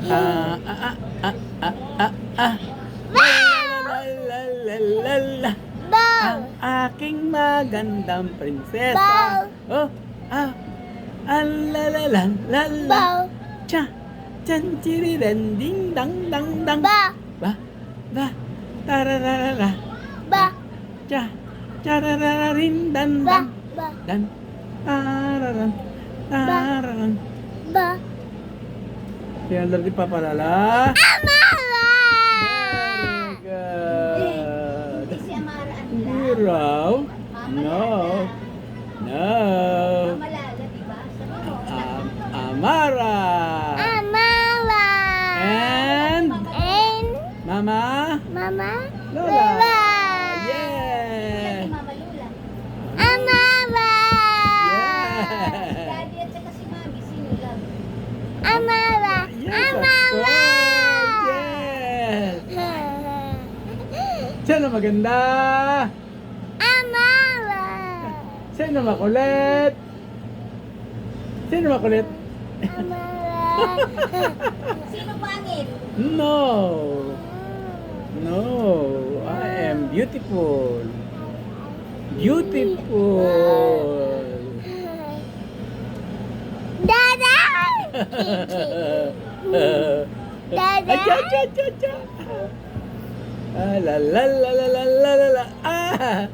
Ah, ah, ah, ah, ah, ah. La, la, la, la, la. Ang aking magandang prinsesa. Oh, ah, la, la, la, la, la. Cha, chan, chiriren, ding, dang, dang, dang. Ba, ba, tararara. Cha, charararin, dan, dan. Dan, tararan, tararan. Yan lang di papalala. Very good. Hindi si Amara ang Hero? No. No. Malala, diba? Sabi mo, Amara. And Mama Lola. Yeah. Mama Lula. Yeah. Daddy at saka si Mami, sino lang? Yes, of course. Yes. Sino maganda? Sino makulit? Sino makulit? Sino pangit? No. No. I am beautiful. Beautiful. Acha, acha, acha, acha. Ah, la la la la la la la. Ah.